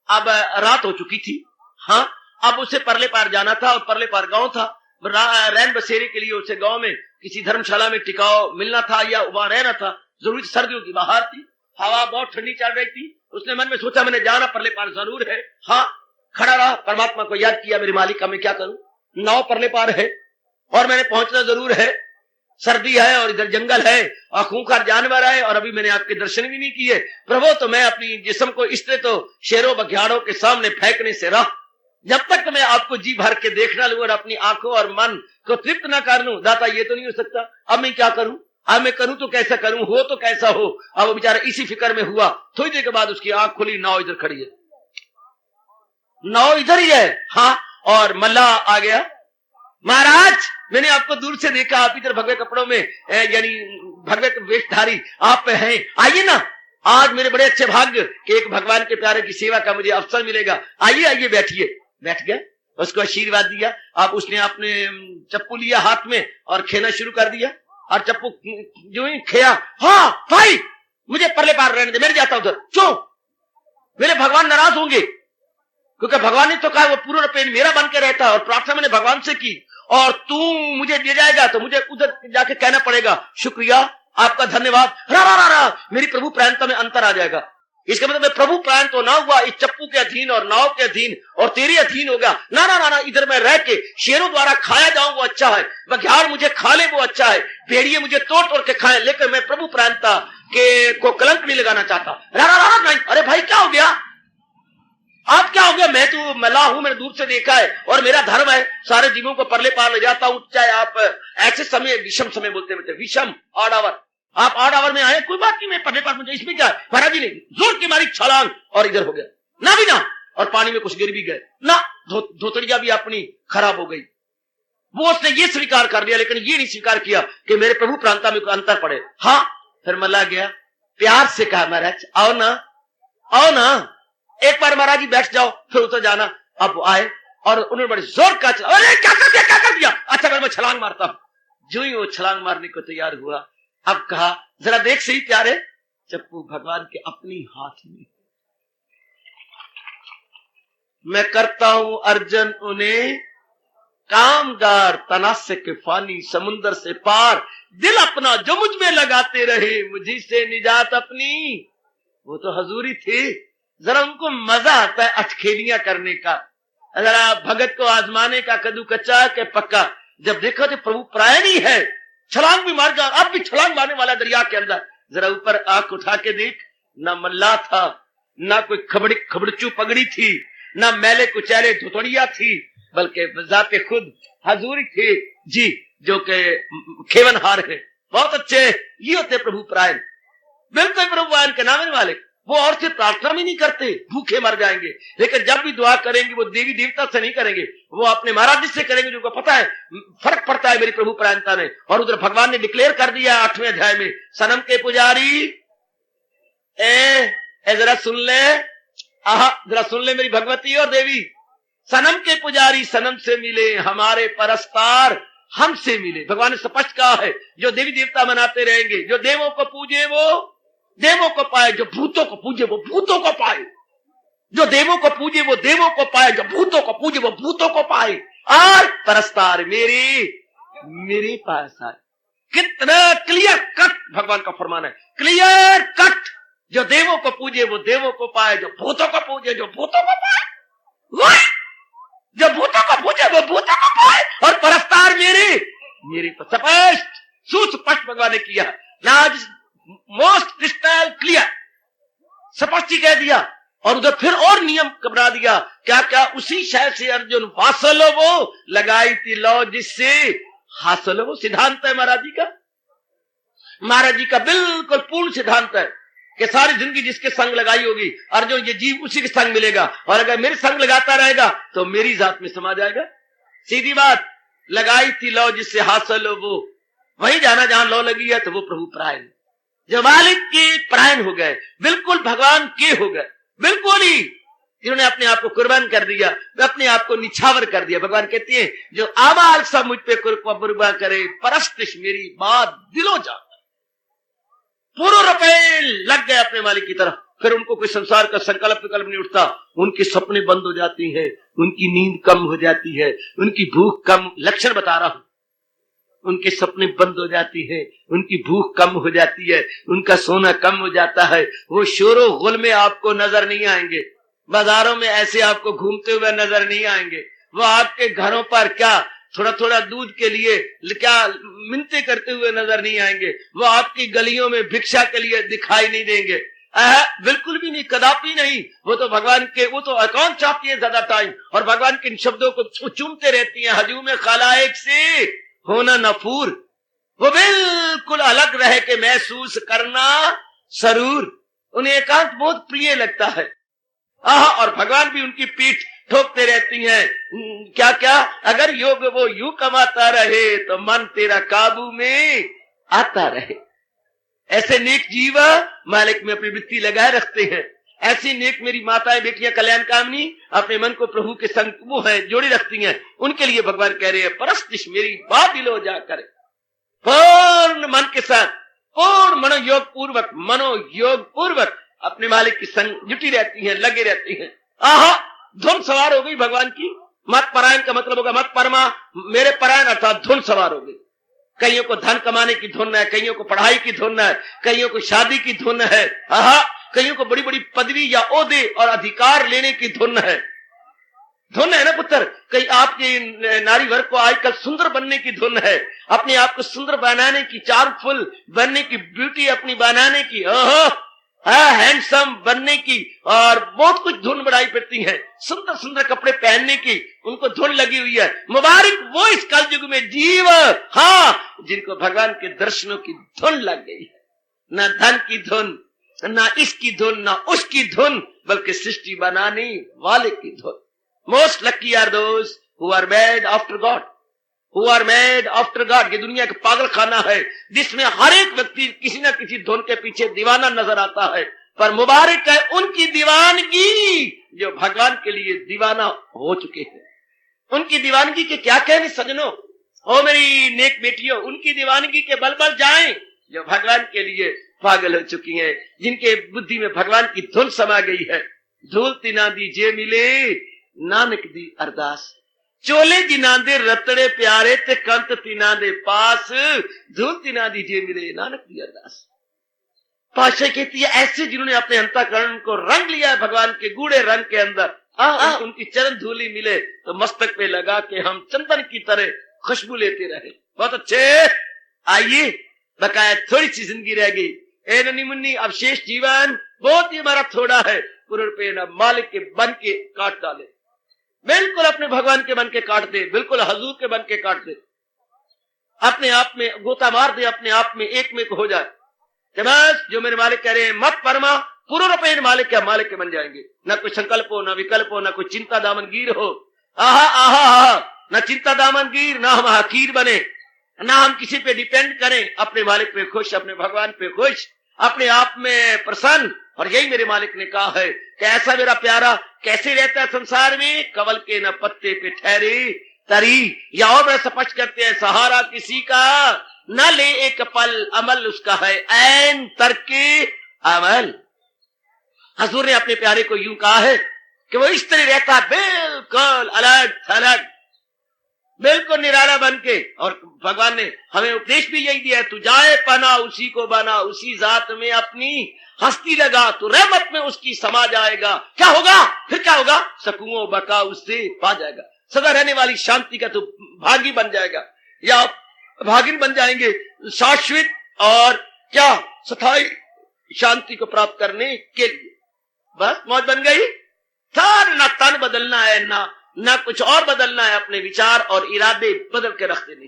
अब रात हो चुकी थी। हाँ, अब उसे परले पार जाना था और परले पार गांव था। रैन बसेरे के लिए उसे गांव में किसी धर्मशाला में टिकाव मिलना था या वहां रहना था। जरूर सर्दियों की बाहर थी, हवा बहुत ठंडी चल रही थी। उसने मन में सोचा मैंने जाना परले पार जरूर है। हाँ, खड़ा रहा, परमात्मा को याद किया, मेरे मालिक का मैं क्या करूं, नाव परले पार है और मैंने पहुंचना जरूर है। सर्दी है और इधर जंगल है और खूंखार जानवर है और अभी मैंने आपके दर्शन भी नहीं किए। प्रभु तो मैं अपनी जिस्म को इसलिए तो शेरों बघियाड़ों के सामने फेंकने से रहा, जब तक मैं आपको जी भर के देखना लूं और अपनी आंखों और मन को तृप्त ना कर लूं। दाता ये तो नहीं हो सकता, अब मैं क्या करूं, अब मैं करूं तो कैसा करूं, हो तो कैसा हो। अब वो बेचारा इसी फिक्र में हुआ। थोड़ी देर के बाद उसकी आंख खुली, नाव इधर खड़ी है, नाव इधर ही है। हाँ, और मल्लाह आ गया। महाराज मैंने आपको दूर से देखा, आप इधर भगवे कपड़ों में यानी भगवे वेशधारी आप हैं, आइए ना, आज मेरे बड़े अच्छे भाग्य कि एक भगवान के प्यारे की सेवा का मुझे अवसर मिलेगा, आइए आइए बैठिए। बैठ गया, उसको आशीर्वाद दिया। अब उसने अपने चप्पू लिया हाथ में और खेना शुरू कर दिया और चप्पू जो ही खेया, हाँ भाई मुझे परले पार रहने दे, मैं जाता उधर। क्यों? मेरे भगवान नाराज होंगे, क्योंकि भगवान ने तो कहा वो पूर्ण पेन मेरा बन के रहता है और प्रार्थना मैंने भगवान से की और तू मुझे दे जाएगा तो मुझे उधर जाके कहना पड़ेगा शुक्रिया आपका धन्यवाद। रा रा रा रा, मेरी प्रभु प्रायणता में अंतर आ जाएगा। इसका मतलब प्रभु प्राण तो ना हुआ इस चप्पू के अधीन और नाव के अधीन और तेरे अधीन होगा। ना ना ना ना, इधर मैं रह के शेरों द्वारा खाया जाऊं वो अच्छा है, बघियाड़ मुझे खा ले वो अच्छा है, भेड़िए मुझे तोड़ तोड़ के खाए, लेकिन मैं प्रभु प्राणता के को कलंक नहीं लगाना चाहता। रा रा रा नहीं, अरे भाई क्या हो गया, आप क्या हो गया, मैं तो मल्लाह हूं, मैंने दूर से देखा है और मेरा धर्म है सारे जीवों को परले पार ले जाता हूं। चाहे आप ऐसे समय विषम समय बोलते हैं, विषम ऑड आवर, आप ऑड आवर में आए कोई बात नहीं, मैं परले पार मुझे इसमें क्या है। महाराज जी ने जोर की मारी छलांग और इधर हो गया ना भी ना, और पानी में कुछ गिर भी गए ना, धोतड़िया भी अपनी खराब हो गई। वो उसने ये स्वीकार कर लिया लेकिन ये नहीं स्वीकार किया कि मेरे प्रभु प्रांता में कोई अंतर पड़े। हाँ, फिर मल्लाह गया, प्यार से कहा महाराज आओ ना आओ ना, एक बार महाराज जी बैठ जाओ फिर उतर जाना। अब वो आए और उन्होंने बड़े जोर का अरे क्या कर दिया क्या कर दिया, अच्छा मैं छलांग मारता हूं। जो ही वो छलांग मारने को तैयार हुआ, अब कहा जरा देख सही प्यारे, चप्पू भगवान के अपनी हाथ में, मैं करता हूं अर्जन उन्हें कामगार तनासे के फानी समुंदर से पार, दिल अपना जो मुझ में लगाते रहे मुझी से निजात अपनी। वो तो हजूरी थे, जरा उनको मजा आता है अटखेलियां करने का, जरा भगत को आजमाने का, कद्दू कच्चा के पक्का। जब देखो तो प्रभु प्रायण ही है, छलांग भी मार जा, अब भी छलांग मारने वाला दरिया के अंदर। जरा ऊपर आंख उठा के देख, ना मल्लाह था, ना कोई खबड़चू पगड़ी थी, ना मैले कुचैले धुतड़िया थी, बल्कि जाते खुद हजूरी थे जी, जो के खेवनहार है। बहुत अच्छे, ये होते प्रभु प्रायण, बिल्कुल प्रभु प्रायण के नाम वाले। वो और से प्रार्थना भी नहीं करते, भूखे मर जाएंगे, लेकिन जब भी दुआ करेंगे वो देवी देवता से नहीं करेंगे, वो अपने महाराज जी से करेंगे, जो पता है फर्क पड़ता है मेरी प्रभु प्रायणता में। और उधर भगवान ने डिक्लेयर कर दिया 8वें अध्याय में, सनम के पुजारी जरा सुन ले, जरा सुन ले मेरी भगवती और देवी, सनम के पुजारी सनम से मिले, हमारे परस्तार हमसे मिले। भगवान ने स्पष्ट कहा है, जो देवी देवता मनाते रहेंगे, जो देवों को पूजे वो देवों को पाए, जो भूतों को पूजे वो भूतों को पाए, जो देवों को पूजे वो देवों को पाए, जो भूतों को पूजे वो भूतों को पाए। और परस्तार मेरे पास आए। कितना क्लियर कट भगवान का फरमान है, क्लियर कट, जो देवों को पूजे वो देवों को पाए, जो भूतों को पूजे जो भूतों को पाए, जो भूतों को पूजे वो भूतों को पाए, और परस्तार मेरे स्पष्ट सुस्पष्ट भगवान ने किया ना, मोस्ट क्रिस्टल क्लियर स्पष्ट ही कह दिया। और उधर फिर और नियम बना दिया, क्या क्या, उसी शय से अर्जुन वासलो वो लगाई थी लो जिससे हासिल हो। वो सिद्धांत है महाराज जी का, महाराज जी का बिल्कुल पूर्ण सिद्धांत है कि सारी जिंदगी जिसके संग लगाई होगी अर्जुन, ये जीव उसी के संग मिलेगा, और अगर मेरे संग लगाता रहेगा तो मेरी जात में समा जाएगा। सीधी बात, लगाई थी लो जिससे हासिल हो वो, वही जाना जहां लो लगी है, तो वो प्रभु प्रायण, जो मालिक के प्रायण हो गए, बिल्कुल भगवान के हो गए, बिल्कुल ही जिन्होंने अपने आप को कुर्बान कर दिया, अपने आप को निछावर कर दिया। भगवान कहते हैं, जो आमाल सब मुझ पे कुर्बान करे, परस्तिश मेरी बात दिलो जाता, पूरे रुपए लग गए अपने मालिक की तरफ, फिर उनको कोई संसार का संकल्प विकल्प नहीं उठता, उनके सपने बंद हो जाती हैं, उनकी नींद कम हो जाती है, उनकी भूख कम, लक्षण बता रहा हूं, उनके सपने बंद हो जाती है, उनकी भूख कम हो जाती है, उनका सोना कम हो जाता है। वो शोरो गुल में आपको नजर नहीं आएंगे, बाजारों में ऐसे आपको घूमते हुए नजर नहीं आएंगे, वो आपके घरों पर क्या थोड़ा थोड़ा दूध के लिए क्या मिन्नतें करते हुए नजर नहीं आएंगे, वो आपकी गलियों में भिक्षा के लिए दिखाई नहीं देंगे, बिल्कुल भी नहीं, कदापि नहीं। वो तो भगवान के, वो तो अकाउंट चाहती है ज्यादा टाइम, और भगवान के इन शब्दों को चूमते रहती हैं। हजूम खलाइक से होना नफूर, वो बिल्कुल अलग रह के महसूस करना सरूर, उन्हें एकांत बहुत प्रिय लगता है। और भगवान भी उनकी पीठ ठोकते रहती हैं। क्या क्या, अगर योग वो यूं कमाता रहे तो मन तेरा काबू में आता रहे। ऐसे नेक जीव मालिक में अपनी वृत्ति लगाए रखते हैं। ऐसी नेक मेरी माताएं बेटियां कल्याण कामनी अपने मन को प्रभु के संग वो है जोड़े रखती हैं। उनके लिए भगवान कह रहे हैं, परस्तिश मेरी बात दिलो जाकर पूर्ण मन के साथ, पूर्ण मनोयोग पूर्वक अपने मालिक की संग जुटी रहती हैं, लगे रहती हैं। धुन सवार हो गई भगवान की। मत परायण का मतलब होगा मत परमा, मेरे परायण अर्थात धुन सवार हो गई। कईयों को धन कमाने की धुन है, कईयों को पढ़ाई की धुन है, कईयों को शादी की धुन है, कईयों को बड़ी बड़ी पदवी या ओहदे और अधिकार लेने की धुन है ना पुत्र। कई आपके नारी वर्ग को आजकल सुंदर बनने की धुन है, अपने आप को सुंदर बनाने की, चार्मफुल बनने की, ब्यूटी अपनी बनाने की, हैंडसम बनने की, और बहुत कुछ धुन बढ़ाई पड़ती है। सुंदर सुंदर कपड़े पहनने की उनको धुन लगी हुई है। मुबारक वो इस कलयुग में जीव जिनको भगवान के दर्शनों की धुन लग गई है। ना धन की धुन, ना इसकी धुन, ना उसकी धुन, बल्कि सृष्टि बनाने वाले की धुन। Most lucky are those who are made after god, who are made after god. ये दुनिया का पागल खाना है जिसमें हर एक व्यक्ति किसी न किसी धुन के पीछे दीवाना नजर आता है, पर मुबारक है उनकी दीवानगी जो भगवान के लिए दीवाना हो चुके हैं। उनकी दीवानगी के क्या कहने सजनों, ओ मेरी नेक बेटियों, उनकी दीवानगी के बल बल जाएं जो भगवान के लिए पागल हो चुकी हैं, जिनके बुद्धि में भगवान की धुन समा गई है। धूल तिना दी जे मिले नानक दी अरदास, चोले जिना दे रतड़े प्यारे ते कंत तिना दे पास, धूल तिना दी जे मिले नानक दी अरदास। पाशाह कहती है ऐसे जिन्होंने अपने अंतःकरण को रंग लिया है भगवान के गूढ़े रंग के अंदर, उनकी चरण धूली मिले तो मस्तक पे लगा के हम चंदन की तरह खुशबू लेते रहे। बहुत अच्छे, आइए बकाया थोड़ी सी जिंदगी रह गई, ए नन्ही मुन्नी अब शेष जीवन बहुत ही हमारा थोड़ा है। पूरे मालिक के बन के काट डाले, बिल्कुल अपने भगवान के बन के काट दे, बिल्कुल हजूर के बन के काट दे, अपने आप में गोता मार दे, अपने आप में एक में हो जाए कि बस जो मेरे मालिक कह रहे हैं मत परमा, पूर्ण रूपेण मालिक क्या मालिक के बन जाएंगे। ना कोई संकल्प हो, ना विकल्प हो, ना कोई चिंता दामनगीर हो। ना चिंता दामनगीर, ना हम हकीर बने, ना हम किसी पे डिपेंड करें, अपने मालिक पे खुश, अपने भगवान पे खुश, अपने आप में प्रसन्न। और यही मेरे मालिक ने कहा है कि ऐसा मेरा प्यारा कैसे रहता है संसार में, कवल के न पत्ते पे ठहरे तरी, या और बड़ा स्पष्ट करते हैं, सहारा किसी का न ले एक पल, अमल उसका है ऐन तरके अमल। हजूर ने अपने प्यारे को यूं कहा है कि वो इस तरह रहता है, बिल्कुल अलग थलग, बिल्कुल निराला बन के। और भगवान ने हमें उपदेश भी यही दिया है, तू जाए पना उसी को बना, उसी जात में अपनी हस्ती लगा, तो रहमत में उसकी समा जाएगा। क्या होगा फिर, क्या होगा, सकूओं बका उससे पा जाएगा, सदा रहने वाली शांति का तो भागी बन जाएगा, या भागिन बन जाएंगे, शाश्वत और क्या स्थायी शांति को प्राप्त करने के लिए। बस मौज बन गई। ना तन बदलना है, ना कुछ और बदलना है, अपने विचार और इरादे बदल के रख देने,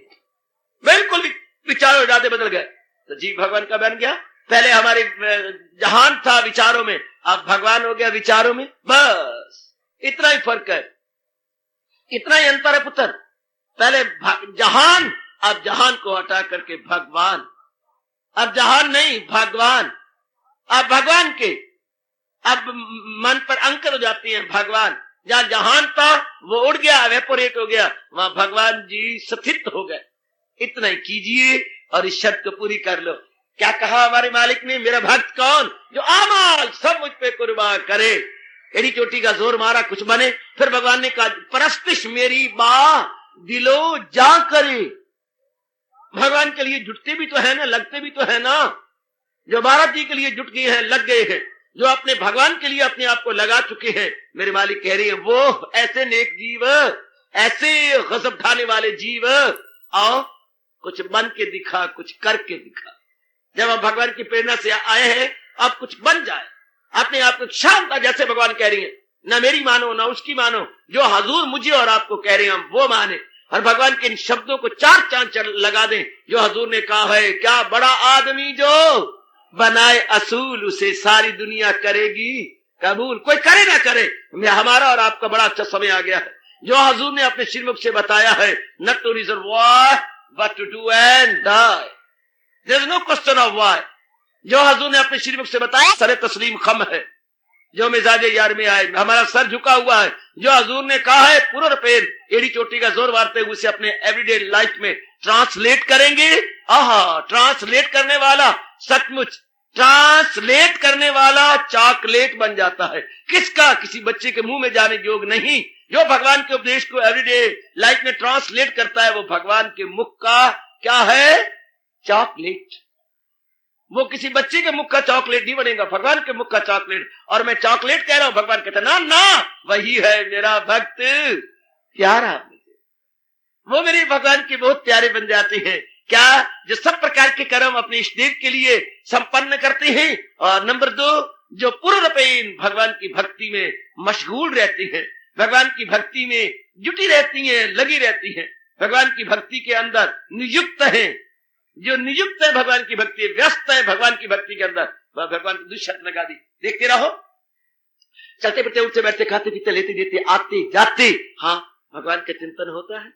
बिल्कुल विचार और इरादे बदल गए तो जी भगवान का बन गया। पहले हमारे जहान था विचारों में, अब भगवान हो गया विचारों में। बस इतना ही फर्क है, इतना ही अंतर है पुत्र। पहले जहान, अब जहान को हटा करके भगवान, अब जहान नहीं भगवान, अब भगवान के अब मन पर अंकित हो जाती हैं भगवान। जहां जहान था वो उड़ गया, वेपोरेट हो गया, वहां भगवान जी स्थित हो गए। इतना ही कीजिए और इस शर्त को पूरी कर लो क्या कहा हमारे मालिक ने, मेरा भक्त कौन, जो आमाल सब मुझ पे कुर्बान करे। एड़ी चोटी का जोर मारा कुछ बने। फिर भगवान ने कहा परस्तिश मेरी बा दिलो जा करे। भगवान के लिए जुटते भी तो है ना, लगते भी तो है ना। जो भारत जी के लिए जुट गए हैं, लग गए हैं, जो अपने भगवान के लिए अपने आप को लगा चुके हैं, मेरे मालिक कह रही है वो ऐसे नेक जीव, ऐसे गजब ढाने वाले जीव, आओ कुछ बन के दिखा, कुछ करके दिखा। जब हम भगवान की प्रेरणा से आए हैं, अब कुछ बन जाए, अपने आप को शांत, जैसे भगवान कह रही है, ना मेरी मानो ना उसकी मानो, जो हजूर मुझे और आपको कह रहे हैं हम वो माने, और भगवान के इन शब्दों को चार चांद लगा दें जो हजूर ने कहा है, क्या बड़ा आदमी जो बनाए असूल उसे सारी दुनिया करेगी कबूल। कोई करे ना करे, हमारा और आपका बड़ा अच्छा समय आ गया है। जो हजूर ने अपने श्रीमुख से बताया है, not to reason why but to do and die, there is no question of why. जो हजूर ने अपने श्रीमुख से बताया, सरे तस्लीम खम है, जो मिजाज यार में आए, हमारा सर झुका हुआ है। जो हजूर ने कहा है पूरा पेन एड़ी चोटी का जोर मारते हुए उसे अपने एवरीडे लाइफ में ट्रांसलेट करेंगे। आहा, ट्रांसलेट करने वाला सचमुच ट्रांसलेट करने वाला चॉकलेट बन जाता है। किसका? किसी बच्चे के मुंह में जाने योग्य नहीं। जो भगवान के उपदेश को एवरीडे लाइफ में ट्रांसलेट करता है, वो भगवान के मुख का क्या है? चॉकलेट। वो किसी बच्चे के मुख का चॉकलेट नहीं बनेगा, भगवान के मुख का चॉकलेट। और मैं चॉकलेट कह रहा हूं, भगवान कहता ना ना, वही है मेरा भक्त प्यारा। वो मेरे भगवान के बहुत प्यारे बन जाते हैं। क्या? जो सब प्रकार के कर्म अपने इष्टदेव के लिए संपन्न करते हैं। और नंबर 2, जो पूर्ण रूपेण भगवान की भक्ति में मशगूल रहती हैं, भगवान की भक्ति में जुटी रहती हैं, लगी रहती हैं, भगवान की भक्ति के अंदर नियुक्त है। जो नियुक्त है भगवान की भक्ति, व्यस्त है भगवान की भक्ति के अंदर, वह भगवान की दुष्शर्त लगा दी। देखते रहो, चलते फिरते, उठते बैठते, खाते पीते, लेते देते, आते जाते, हाँ भगवान का चिंतन होता है।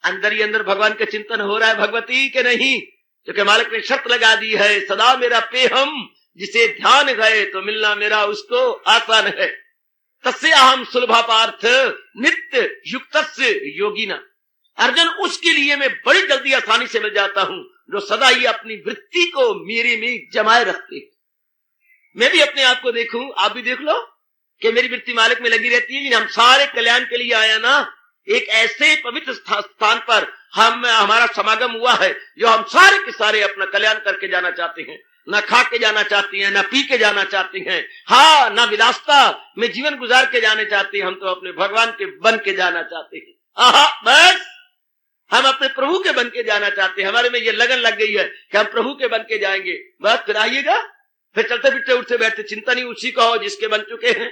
अंदर ही अंदर भगवान का चिंतन हो रहा है, भगवती के नहीं। क्योंकि मालिक ने शर्त लगा दी है, सदा मेरा पेहम, जिसे ध्यान गए तो मिलना मेरा उसको आसान है। तस्य अहम सुलभा पार्थ नित्य युक्तस्य योगिना। अर्जुन, उसके लिए मैं बड़ी जल्दी आसानी से मिल जाता हूं जो सदा ही अपनी वृत्ति को मेरे में जमाए रखते। मैं भी अपने आप को देखूं, आप भी देख लो कि मेरी वृत्ति मालिक में लगी रहती है। हम सारे कल्याण के लिए आया ना, एक ऐसे पवित्र स्थान पर हमारा समागम हुआ है जो हम सारे के सारे अपना कल्याण करके जाना चाहते हैं। ना खा के जाना चाहते हैं, ना पी के जाना चाहते हैं, हाँ ना विलासता में जीवन गुजार के जाने चाहते हैं। हम तो अपने भगवान के बन के जाना चाहते हैं। आहा, बस हम अपने प्रभु के बन के जाना चाहते हैं। हमारे में ये लगन लग गई है कि हम प्रभु के बन के जाएंगे। बस फिर आइएगा, फिर चलते फिरते उठते बैठते चिंतन ही उसी का हो जिसके बन चुके हैं,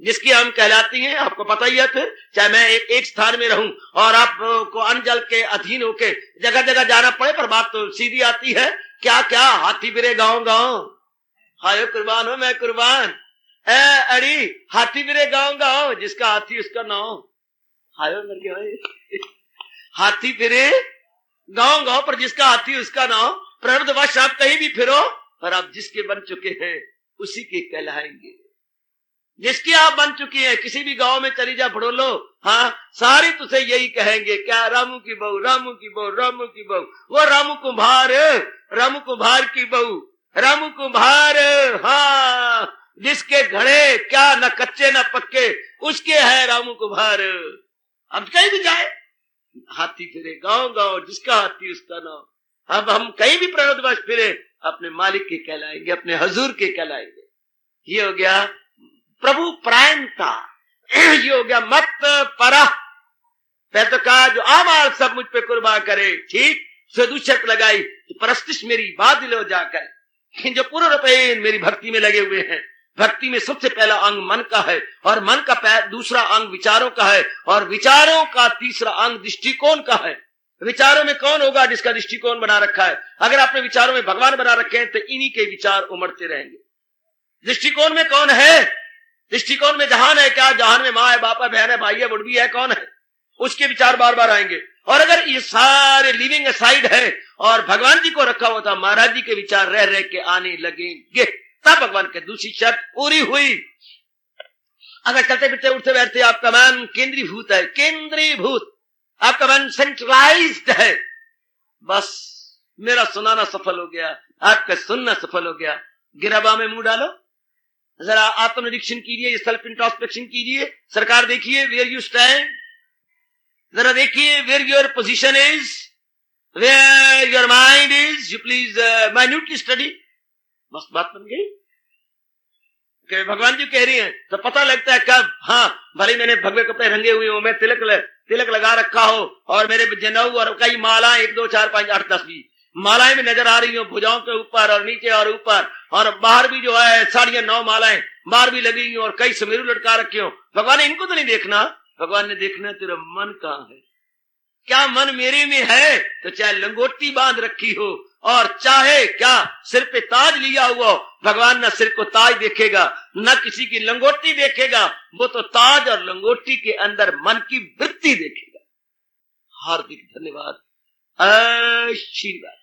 जिसकी हम कहलाती हैं। आपको पता ही है, फिर चाहे मैं एक स्थान में रहूं और आपको अन्न जल के अधीन होके जगह जगह जाना पड़े, पर बात तो सीधी आती है। क्या क्या हाथी फिरे गांव गांव, हाय कुर्बान हो मैं कुर्बान। अड़ी हाथी फिरे गांव गांव, जिसका हाथी उसका नाव। हाय मर गया, हाथी फिरे गांव गांव, पर जिसका हाथी उसका नाव। प्रवृत्तवश आप कहीं भी फिरो, पर आप जिसके बन चुके हैं उसी के कहलाएंगे। जिसकी आप बन चुकी हैं, किसी भी गांव में चली जा फड़ोलो, हाँ सारे तुझे यही कहेंगे, क्या रामू की बहू, रामू की बहू, रामू की बहू। वो रामू कुम्हार, रामू कुम्हार की बहू, रामू कुम्हार, हाँ जिसके घड़े क्या न कच्चे न पक्के, उसके है रामू कुम्हार। अब कहीं भी जाए, हाथी फिरे गांव गांव, जिसका हाथी उसका नाम। अब हम कहीं भी प्रवृत्तवश फिरे, अपने मालिक के कहलाएंगे, अपने हजूर के कहलाएंगे। ये हो गया प्रभु प्रायणता, ये हो गया मत परा। पहले तो कहा जो आमाल सब मुझ पे कुर्बान करे, ठीक। दुष्शर्त लगाई तो परस्तिश मेरी बात दिलो जाकर। जो पूर्ण रूपेण मेरी भक्ति में लगे हुए हैं, भक्ति में सबसे पहला अंग मन का है, और मन का दूसरा अंग विचारों का है, और विचारों का तीसरा अंग दृष्टिकोण का है। विचारों में कौन होगा? जिसका दृष्टिकोण बना रखा है। अगर आपने विचारों में भगवान बना रखे हैं तो इन्हीं के विचार उमड़ते रहेंगे। दृष्टिकोण में कौन है? दृष्टिकोण में जहान है क्या? जहान में माँ है, बाप है, बहन है, भाई है, बुढ़वी है, कौन है? उसके विचार बार बार आएंगे। और अगर ये सारे लिविंग साइड है और भगवान जी को रखा हुआ था, महाराज जी के विचार रह रह के आने लगेंगे, तब भगवान के दूसरी शर्त पूरी हुई। अगर चलते फिरते उठते बैठते आपका मन केंद्रीभूत है, केंद्रीभूत, आपका मन सेंट्रलाइज्ड है, बस मेरा सुनाना सफल हो गया, आपका सुनना सफल हो गया। गिराबा में मुंह डालो, जरा आत्मनिरीक्षण कीजिए, सेल्फ इंट्रोस्पेक्शन कीजिए। सरकार देखिए वेयर यू स्टैंड, जरा देखिए where your position is, where your mind is. You please minutely study. बस बात बन गई कि भगवान जी कह रही हैं तो पता लगता है कब, हाँ भले मैंने भगवे कपड़े रंगे हुए हो, मैं तिलक लगा रखा हो और मेरे जनेऊ और कई मालाएं 1 2 4 5 8 10 20 मालाएं भी नजर आ रही हो, भुजाओं के ऊपर और नीचे और ऊपर, और बाहर भी जो है 9.5 मालाएं बाहर भी लगी हुई और कई समेरू लटका रखे हो। भगवान ने इनको तो नहीं देखना, भगवान ने देखना तेरा मन कहाँ है। क्या मन मेरे में है तो चाहे लंगोटी बांध रखी हो और चाहे क्या सिर पे ताज लिया हुआ हो, भगवान न सिर को ताज देखेगा न किसी की लंगोटी देखेगा, वो तो ताज और लंगोटी के अंदर मन की वृत्ति देखेगा। हार्दिक धन्यवाद, आशीर्वाद।